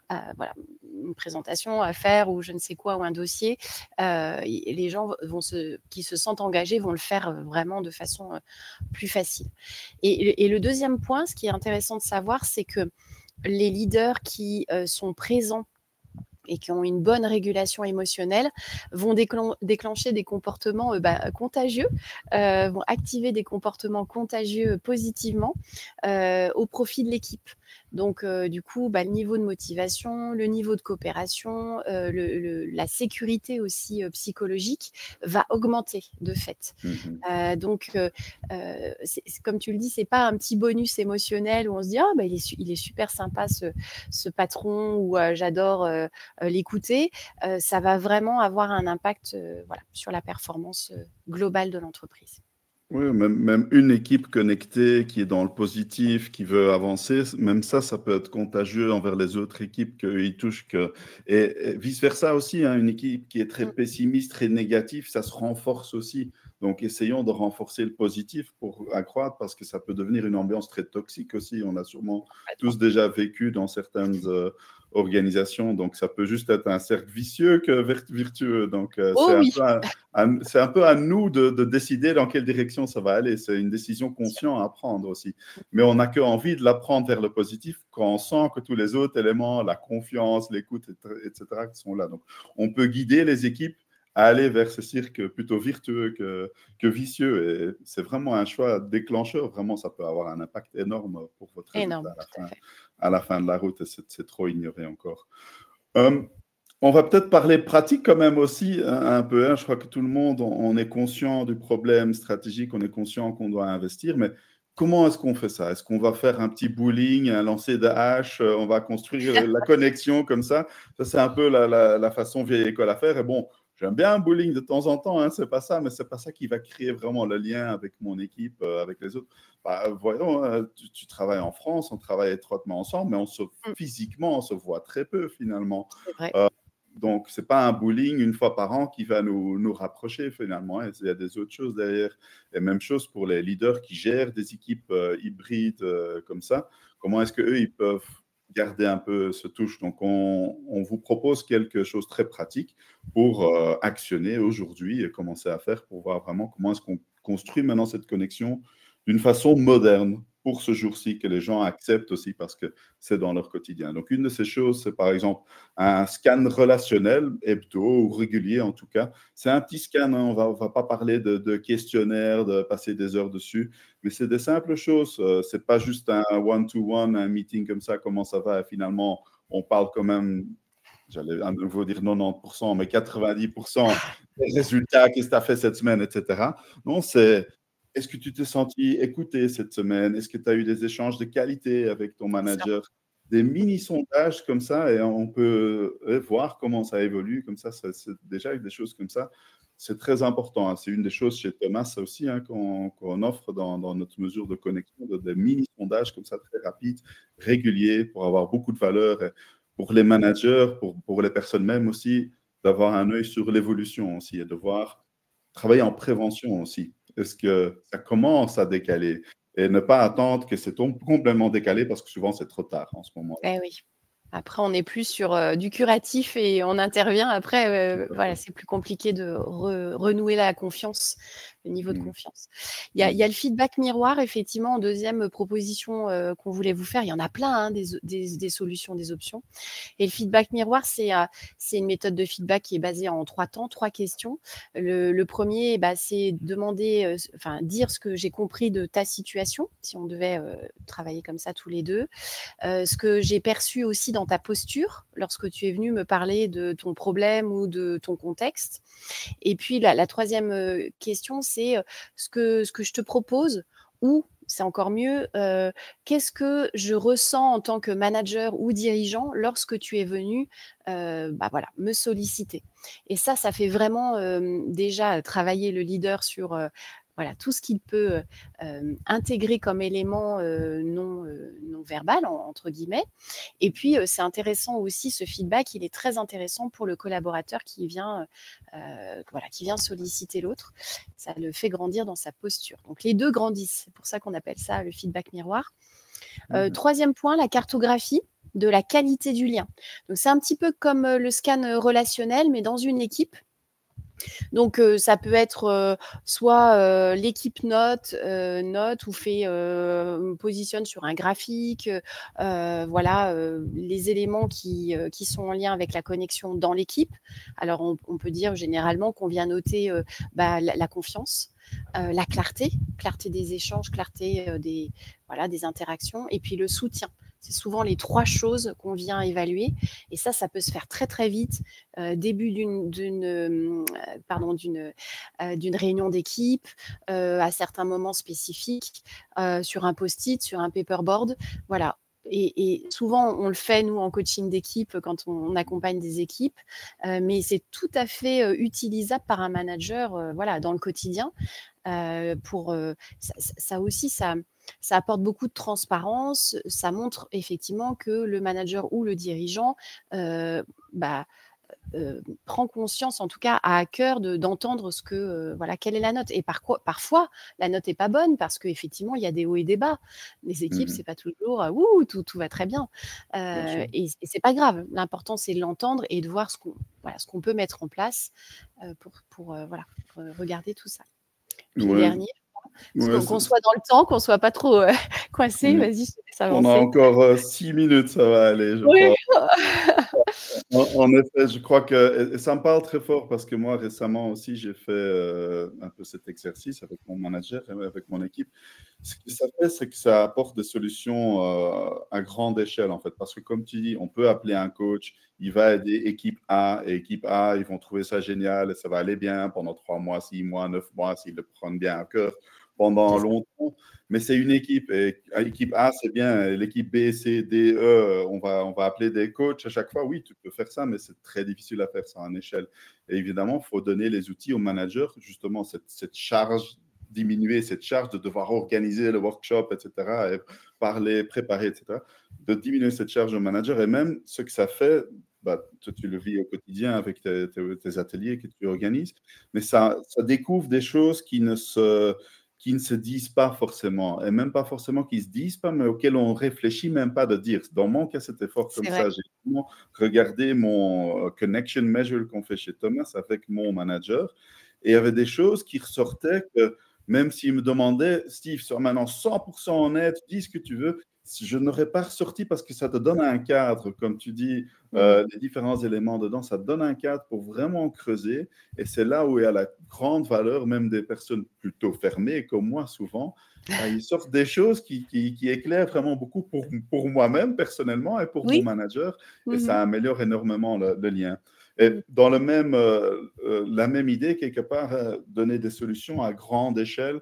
voilà, une présentation à faire ou je ne sais quoi, ou un dossier, les gens qui se sentent engagés vont le faire vraiment de façon plus facile. Et le deuxième point, ce qui est intéressant de savoir, c'est que les leaders qui sont présents et qui ont une bonne régulation émotionnelle vont déclencher des comportements contagieux, vont activer des comportements contagieux positivement au profit de l'équipe. Donc, du coup, le niveau de motivation, le niveau de coopération, la sécurité aussi psychologique va augmenter de fait. Donc, comme tu le dis, c'est pas un petit bonus émotionnel où on se dit « Ah, bah, il est super sympa ce patron » ou « J'adore l'écouter ». Ça va vraiment avoir un impact voilà, sur la performance globale de l'entreprise.
Oui, même une équipe connectée qui est dans le positif, qui veut avancer, même ça peut être contagieux envers les autres équipes qu'ils touchent. Et vice-versa aussi, hein, une équipe qui est très pessimiste, très négative, ça se renforce aussi. Donc, essayons de renforcer le positif pour accroître, parce que ça peut devenir une ambiance très toxique aussi. On a sûrement tous déjà vécu dans certaines organisations, donc ça peut juste être un cercle vicieux que vertueux. Donc,
Oh oui,
c'est un peu à nous de décider dans quelle direction ça va aller. C'est une décision consciente à prendre aussi. Mais on n'a qu'envie de la prendre vers le positif quand on sent que tous les autres éléments, la confiance, l'écoute, etc., sont là. Donc, on peut guider les équipes à aller vers ce cirque plutôt vertueux que vicieux. Et c'est vraiment un choix déclencheur. Vraiment, ça peut avoir un impact énorme pour votre
énorme,
résultat
tout à fait.
à la fin de la route. Et c'est trop ignoré encore. On va peut-être parler pratique quand même aussi un peu. Hein. Je crois que tout le monde, on est conscient du problème stratégique, on est conscient qu'on doit investir, mais comment est-ce qu'on fait ça? Est-ce qu'on va faire un petit bowling, un lancer de hache, on va construire la connexion comme ça? Ça, c'est un peu la façon vieille école à faire. Et bon, j'aime bien un bowling de temps en temps, hein, c'est pas ça, mais c'est pas ça qui va créer vraiment le lien avec mon équipe, avec les autres. Bah, voyons, tu travailles en France, on travaille étroitement ensemble, mais physiquement, on se voit très peu finalement.
C'est vrai.
Donc, ce n'est pas un bullying une fois par an qui va nous rapprocher finalement. Hein. Il y a des autres choses derrière. Et même chose pour les leaders qui gèrent des équipes hybrides comme ça. Comment est-ce qu'eux, ils peuvent garder un peu ce touche? Donc, on vous propose quelque chose de très pratique pour actionner aujourd'hui et commencer à faire pour voir vraiment comment est-ce qu'on construit maintenant cette connexion d'une façon moderne pour ce jour-ci, que les gens acceptent aussi parce que c'est dans leur quotidien. Donc, une de ces choses, c'est par exemple un scan relationnel, hebdo ou régulier en tout cas. C'est un petit scan, hein, on va pas parler de questionnaire, de passer des heures dessus, mais c'est des simples choses. C'est pas juste un one-to-one, un meeting comme ça, comment ça va. Et finalement, on parle quand même, j'allais à nouveau dire 90%, mais 90% des résultats, qu'est-ce que tu as fait cette semaine, etc. Non, c'est est-ce que tu t'es senti écouté cette semaine? Est-ce que tu as eu des échanges de qualité avec ton manager? Des mini-sondages comme ça, et on peut voir comment ça évolue. Comme ça, c'est déjà des choses comme ça. C'est très important. Hein. C'est une des choses chez Thomas aussi hein, qu'on offre dans notre mesure de connexion, des mini-sondages comme ça, très rapides, réguliers, pour avoir beaucoup de valeur. Et pour les managers, pour les personnes même aussi, d'avoir un œil sur l'évolution aussi et de voir travailler en prévention aussi. Est-ce que ça commence à décaler? Et ne pas attendre que c'est complètement décalé parce que souvent, c'est trop tard en ce moment-là.
Eh oui. Après, on n'est plus sur du curatif et on intervient. Après, voilà, c'est plus compliqué de renouer la confiance, le niveau de confiance. Il y a le feedback miroir, effectivement, en deuxième proposition qu'on voulait vous faire. Il y en a plein, hein, des solutions, des options. Et le feedback miroir, c'est une méthode de feedback qui est basée en 3 temps, 3 questions. Le premier, c'est demander, dire ce que j'ai compris de ta situation, si on devait travailler comme ça tous les deux. Ce que j'ai perçu aussi dans ta posture lorsque tu es venu me parler de ton problème ou de ton contexte. Et puis la troisième question, c'est ce que je te propose ou c'est encore mieux, qu'est-ce que je ressens en tant que manager ou dirigeant lorsque tu es venu voilà, me solliciter. Et ça fait vraiment déjà travailler le leader sur voilà, tout ce qu'il peut intégrer comme élément non verbal, entre guillemets. Et puis, c'est intéressant aussi, ce feedback, il est très intéressant pour le collaborateur qui vient solliciter l'autre. Ça le fait grandir dans sa posture. Donc, les deux grandissent. C'est pour ça qu'on appelle ça le feedback miroir. Troisième point, la cartographie de la qualité du lien. Donc, c'est un petit peu comme le scan relationnel, mais dans une équipe. Donc, ça peut être soit l'équipe note ou positionne sur un graphique, voilà, les éléments qui sont en lien avec la connexion dans l'équipe. Alors, on peut dire généralement qu'on vient noter la confiance, la clarté des échanges, clarté des interactions, et puis le soutien. C'est souvent les 3 choses qu'on vient évaluer. Et ça peut se faire très, très vite. Début d'une réunion d'équipe, à certains moments spécifiques, sur un post-it, sur un paperboard. Voilà. Et souvent, on le fait, nous, en coaching d'équipe, quand on accompagne des équipes, mais c'est tout à fait utilisable par un manager dans le quotidien. Ça aussi, ça apporte beaucoup de transparence. Ça montre effectivement que le manager ou le dirigeant prend conscience, en tout cas, a à cœur d'entendre quelle est la note. Et parfois, la note n'est pas bonne parce qu'effectivement, il y a des hauts et des bas. Les équipes, c'est pas toujours tout va très bien. Et c'est pas grave. L'important, c'est de l'entendre et de voir ce qu'on peut mettre en place pour regarder tout ça. Puis le dernier, qu'on soit dans le temps, qu'on soit pas trop coincé. Vas-y, je te laisse avancer.
On a encore 6 minutes, ça va aller, je crois. En effet, je crois que ça me parle très fort parce que moi, récemment aussi, j'ai fait un peu cet exercice avec mon manager et avec mon équipe. Ce que ça fait, c'est que ça apporte des solutions à grande échelle, en fait. Parce que comme tu dis, on peut appeler un coach, il va aider équipe A et équipe A, ils vont trouver ça génial et ça va aller bien pendant 3 mois, 6 mois, 9 mois, s'ils le prennent bien à cœur pendant longtemps. Mais c'est une équipe. Et l'équipe A, c'est bien. L'équipe B, C, D, E, on va appeler des coachs à chaque fois. Oui, tu peux faire ça, mais c'est très difficile à faire ça en échelle. Et évidemment, il faut donner les outils aux managers, justement, cette charge, diminuer cette charge de devoir organiser le workshop, etc., et parler, préparer, etc., de diminuer cette charge aux managers. Et même ce que ça fait tu le vis au quotidien avec tes ateliers que tu organises, mais ça découvre des choses qui ne se disent pas forcément, et même pas forcément qui se disent pas, mais auxquelles on réfléchit même pas de dire. Dans mon cas, c'était fort comme
C'est
ça.
vrai.
J'ai vraiment regardé mon connection measure qu'on fait chez Thomas avec mon manager, et il y avait des choses qui ressortaient que même s'il me demandait, Steve, sois maintenant 100% honnête, dis ce que tu veux, je n'aurais pas ressorti parce que ça te donne un cadre, comme tu dis, les différents éléments dedans, ça te donne un cadre pour vraiment creuser. Et c'est là où il y a la grande valeur, même des personnes plutôt fermées comme moi souvent. Ils sortent des choses qui éclairent vraiment beaucoup pour moi-même personnellement et pour mon
Oui.
manager. Et
Mhm.
ça améliore énormément le lien. Et
Mhm.
dans la même idée, quelque part, donner des solutions à grande échelle.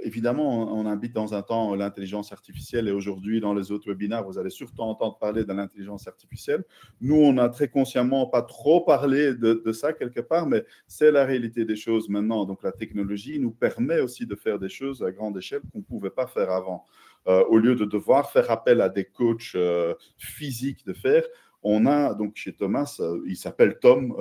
Évidemment, on habite dans un temps l'intelligence artificielle et aujourd'hui, dans les autres webinaires, vous allez surtout entendre parler de l'intelligence artificielle. Nous, on a très consciemment pas trop parlé de ça quelque part, mais c'est la réalité des choses maintenant. Donc, la technologie nous permet aussi de faire des choses à grande échelle qu'on ne pouvait pas faire avant. Au lieu de devoir faire appel à des coachs physiques de faire, on a donc chez Thomas, il s'appelle Tom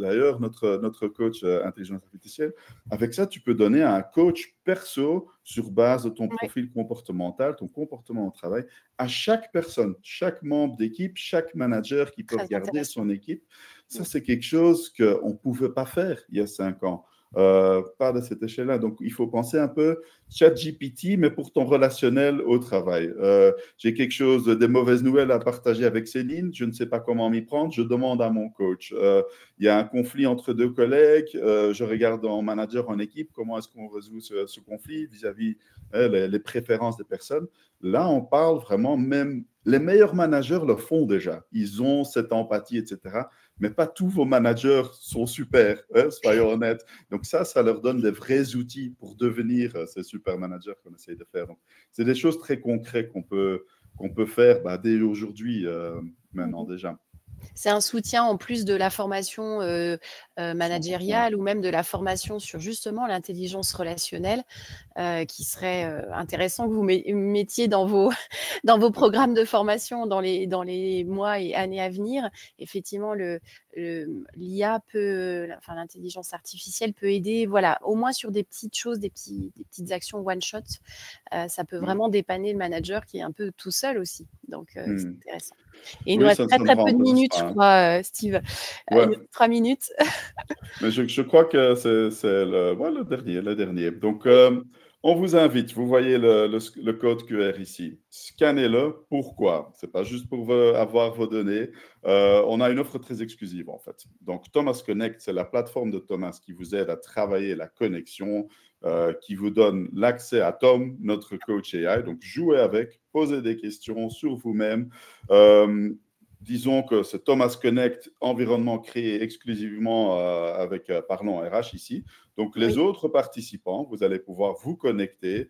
d'ailleurs, notre coach intelligence artificielle. Avec ça, tu peux donner un coach perso sur base de ton
Ouais.
profil comportemental, ton comportement au travail, à chaque personne, chaque membre d'équipe, chaque manager qui peut
Très
regarder
intéressant.
son équipe. Ça, c'est quelque chose qu'on ne pouvait pas faire il y a 5 ans. Pas de cette échelle-là. Donc, il faut penser un peu ChatGPT, mais pour ton relationnel au travail. J'ai quelque chose, des mauvaises nouvelles à partager avec Céline, je ne sais pas comment m'y prendre, je demande à mon coach. Il y a un conflit entre deux collègues, je regarde en manager, en équipe, comment est-ce qu'on résout ce conflit vis-à-vis les préférences des personnes. Là, on parle vraiment, même les meilleurs managers le font déjà. Ils ont cette empathie, etc. Mais pas tous vos managers sont super, soyons honnêtes. Donc ça leur donne des vrais outils pour devenir ces super managers qu'on essaye de faire. Donc, c'est des choses très concrètes qu'on peut faire dès aujourd'hui, maintenant
Mhm.
déjà.
C'est un soutien en plus de la formation
100%.
managériale ou même de la formation sur justement l'intelligence relationnelle qui serait intéressant que vous mettiez dans vos, dans vos programmes de formation dans les mois et années à venir. Effectivement, l'IA peut, enfin, l'intelligence artificielle peut aider, voilà, au moins sur des petites choses, des petites actions one-shot. Ça peut vraiment dépanner le manager qui est un peu tout seul aussi. Donc, c'est intéressant. Et il nous
Oui,
reste
ça
très,
ne
très peu de
remplace
minutes, je
pas.
crois, Steve. Il
Ouais.
nous reste 3 minutes.
Mais je crois que c'est le dernier. Donc, on vous invite, vous voyez le code QR ici. Scannez-le. Pourquoi? Ce n'est pas juste pour avoir vos données. On a une offre très exclusive, en fait. Donc, Thomas Connect, c'est la plateforme de Thomas qui vous aide à travailler la connexion, qui vous donne l'accès à Tom, notre coach AI. Donc, jouez avec, posez des questions sur vous-même. Disons que c'est Thomas Connect, environnement créé exclusivement avec Parlons RH ici. Donc, les
Oui.
autres participants, vous allez pouvoir vous connecter,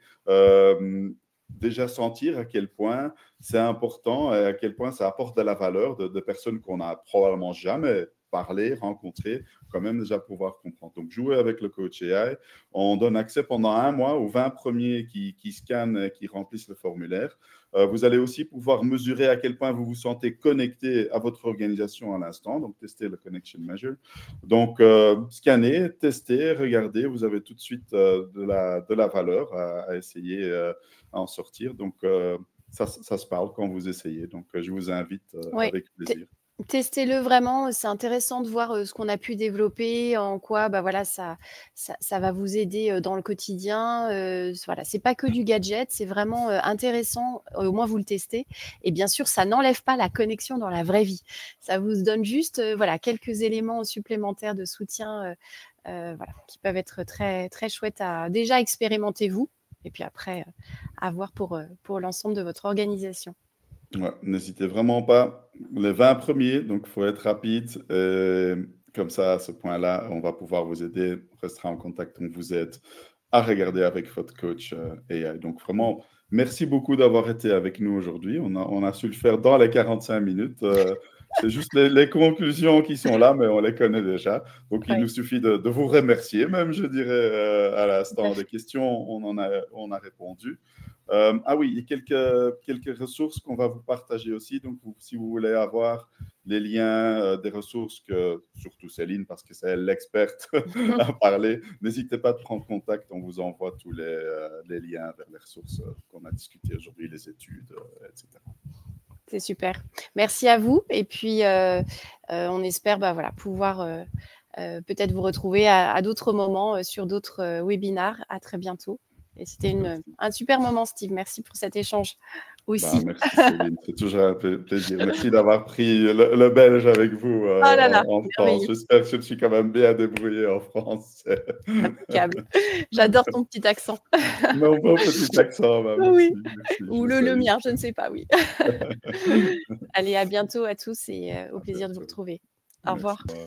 déjà sentir à quel point c'est important et à quel point ça apporte de la valeur de personnes qu'on n'a probablement jamais parlé, rencontrées, quand même déjà pouvoir comprendre. Donc, jouer avec le coach AI. On donne accès pendant 1 mois aux 20 premiers qui scannent, qui remplissent le formulaire. Vous allez aussi pouvoir mesurer à quel point vous vous sentez connecté à votre organisation à l'instant, donc tester le Connection Measure. Donc, scannez, testez, regardez, vous avez tout de suite de la valeur à essayer à en sortir. Donc, ça se parle quand vous essayez. Donc, je vous invite
Oui.
avec plaisir.
Testez-le vraiment, c'est intéressant de voir ce qu'on a pu développer, en quoi voilà, ça va vous aider dans le quotidien. Voilà, c'est pas que du gadget, c'est vraiment intéressant, au moins vous le testez. Et bien sûr, ça n'enlève pas la connexion dans la vraie vie. Ça vous donne juste voilà, quelques éléments supplémentaires de soutien voilà, qui peuvent être très, très chouettes à déjà expérimenter vous, et puis après à voir pour l'ensemble de votre organisation.
Ouais, n'hésitez vraiment pas. Les 20 premiers, donc il faut être rapide. Comme ça, à ce point-là, on va pouvoir vous aider. On restera en contact, on vous aide à regarder avec votre coach AI. Donc vraiment, merci beaucoup d'avoir été avec nous aujourd'hui. On a su le faire dans les 45 minutes. C'est juste les conclusions qui sont là, mais on les connaît déjà. Donc, il
Ouais,
nous suffit de vous remercier, même, je dirais, à l'instant
super.
des questions, on a répondu. Ah oui, et quelques ressources qu'on va vous partager aussi. Donc, si vous voulez avoir les liens des ressources que, surtout Céline, parce que c'est elle l'experte à parler, n'hésitez pas à prendre contact. On vous envoie tous les liens vers les ressources qu'on a discutées aujourd'hui, les études, etc.
C'est super. Merci à vous. Et puis, on espère voilà, pouvoir peut-être vous retrouver à d'autres moments sur d'autres webinars. À très bientôt. Et c'était un super moment, Steve. Merci pour cet échange aussi.
Merci Céline, c'est toujours un plaisir. Merci d'avoir pris le belge avec vous
Oh là là,
en France.
merveilleux,
J'espère que je me suis quand même bien débrouillé en France.
impeccable. J'adore ton petit accent.
Mon beau petit accent,
Oui,
merci,
ou le mien, je ne sais pas, oui. Allez, à bientôt à tous et au plaisir de vous retrouver. Au revoir.
Merci.